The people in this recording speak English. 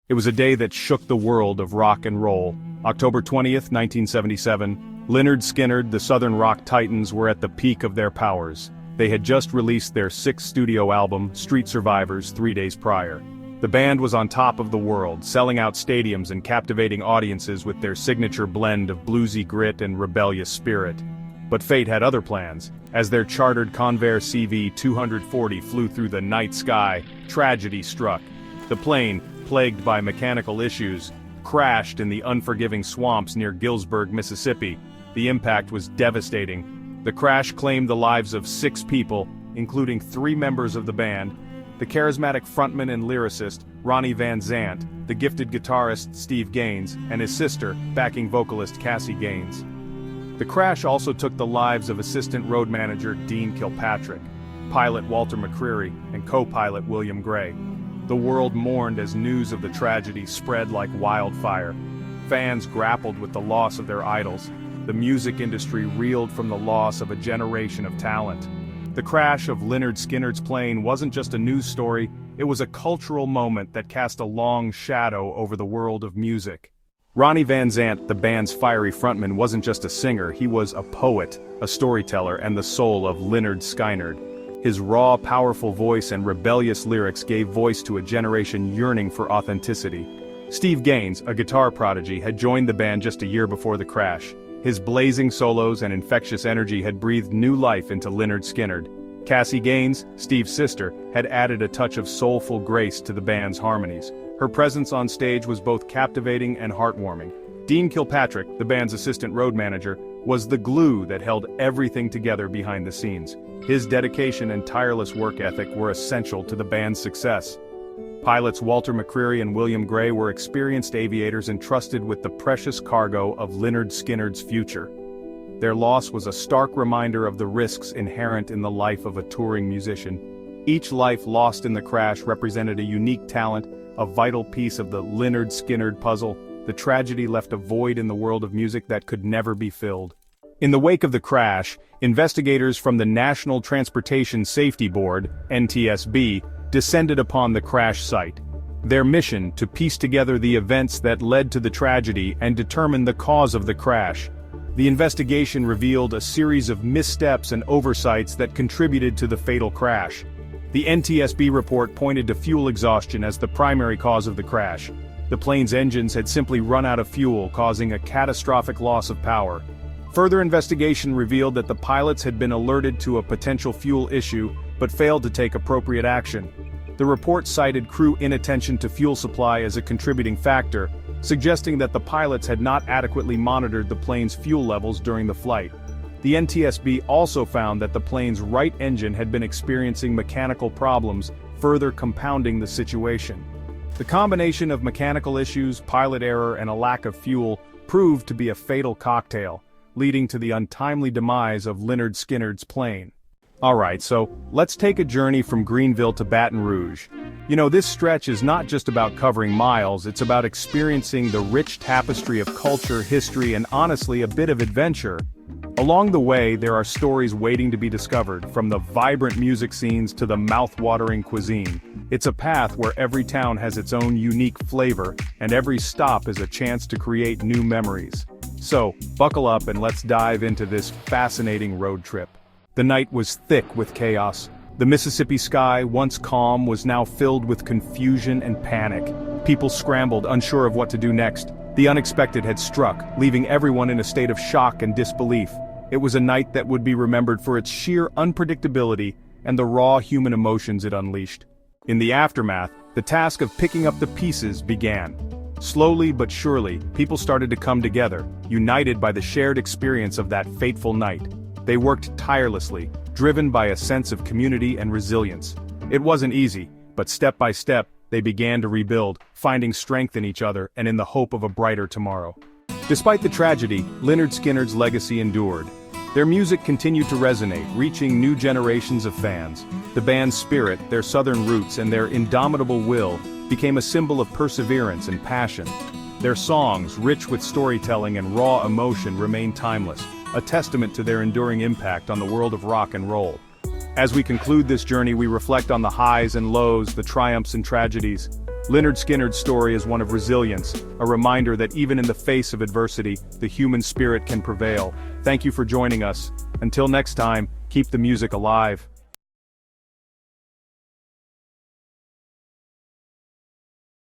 It was a day that shook the world of rock and roll. October 20th, 1977, Lynyrd Skynyrd, the Southern rock titans, were at the peak of their powers. They had just released their sixth studio album, Street Survivors, 3 days prior. The band was on top of the world, selling out stadiums and captivating audiences with their signature blend of bluesy grit and rebellious spirit. But fate had other plans. As their chartered Convair CV-240 flew through the night sky, tragedy struck. The plane, plagued by mechanical issues, crashed in the unforgiving swamps near Gillsburg, Mississippi. The impact was devastating. The crash claimed the lives of 6 people, including 3 members of the band: the charismatic frontman and lyricist, Ronnie Van Zant, the gifted guitarist, Steve Gaines, and his sister, backing vocalist Cassie Gaines. The crash also took the lives of assistant road manager Dean Kilpatrick, pilot Walter McCreary, and co-pilot William Gray. The world mourned as news of the tragedy spread like wildfire. Fans grappled with the loss of their idols. The music industry reeled from the loss of a generation of talent. The crash of Lynyrd Skynyrd's plane wasn't just a news story, it was a cultural moment that cast a long shadow over the world of music. Ronnie Van Zant, the band's fiery frontman, wasn't just a singer, he was a poet, a storyteller, and the soul of Lynyrd Skynyrd. His raw, powerful voice and rebellious lyrics gave voice to a generation yearning for authenticity. Steve Gaines, a guitar prodigy, had joined the band just a year before the crash. His blazing solos and infectious energy had breathed new life into Lynyrd Skynyrd. Cassie Gaines, Steve's sister, had added a touch of soulful grace to the band's harmonies. Her presence on stage was both captivating and heartwarming. Dean Kilpatrick, the band's assistant road manager, was the glue that held everything together behind the scenes. His dedication and tireless work ethic were essential to the band's success. Pilots Walter McCreary and William Gray were experienced aviators entrusted with the precious cargo of Lynyrd Skynyrd's future. Their loss was a stark reminder of the risks inherent in the life of a touring musician. Each life lost in the crash represented a unique talent, a vital piece of the Lynyrd Skynyrd puzzle. The tragedy left a void in the world of music that could never be filled. In the wake of the crash, investigators from the National Transportation Safety Board, NTSB, descended upon the crash site. Their mission to piece together the events that led to the tragedy and determine the cause of the crash. The investigation revealed a series of missteps and oversights that contributed to the fatal crash. The NTSB report pointed to fuel exhaustion as the primary cause of the crash. The plane's engines had simply run out of fuel, causing a catastrophic loss of power. Further investigation revealed that the pilots had been alerted to a potential fuel issue, but failed to take appropriate action. The report cited crew inattention to fuel supply as a contributing factor, suggesting that the pilots had not adequately monitored the plane's fuel levels during the flight. The NTSB also found that the plane's right engine had been experiencing mechanical problems, further compounding the situation. The combination of mechanical issues, pilot error, and a lack of fuel proved to be a fatal cocktail, leading to the untimely demise of Lynyrd Skynyrd's plane. Alright, so let's take a journey from Greenville to Baton Rouge. You know, this stretch is not just about covering miles, it's about experiencing the rich tapestry of culture, history, and honestly, a bit of adventure. Along the way, there are stories waiting to be discovered, from the vibrant music scenes to the mouth-watering cuisine. It's a path where every town has its own unique flavor, and every stop is a chance to create new memories. So, buckle up and let's dive into this fascinating road trip. The night was thick with chaos. The Mississippi sky, once calm, was now filled with confusion and panic. People scrambled, unsure of what to do next. The unexpected had struck, leaving everyone in a state of shock and disbelief. It was a night that would be remembered for its sheer unpredictability and the raw human emotions it unleashed. In the aftermath, the task of picking up the pieces began. Slowly but surely, people started to come together, united by the shared experience of that fateful night. They worked tirelessly, driven by a sense of community and resilience. It wasn't easy, but step by step, they began to rebuild, finding strength in each other and in the hope of a brighter tomorrow. Despite the tragedy, Lynyrd Skynyrd's legacy endured. Their music continued to resonate, reaching new generations of fans. The band's spirit, their southern roots, and their indomitable will became a symbol of perseverance and passion. Their songs, rich with storytelling and raw emotion, remain timeless, a testament to their enduring impact on the world of rock and roll. As we conclude this journey, we reflect on the highs and lows, the triumphs and tragedies. Lynyrd Skynyrd's story is one of resilience, a reminder that even in the face of adversity, the human spirit can prevail. Thank you for joining us. Until next time, keep the music alive.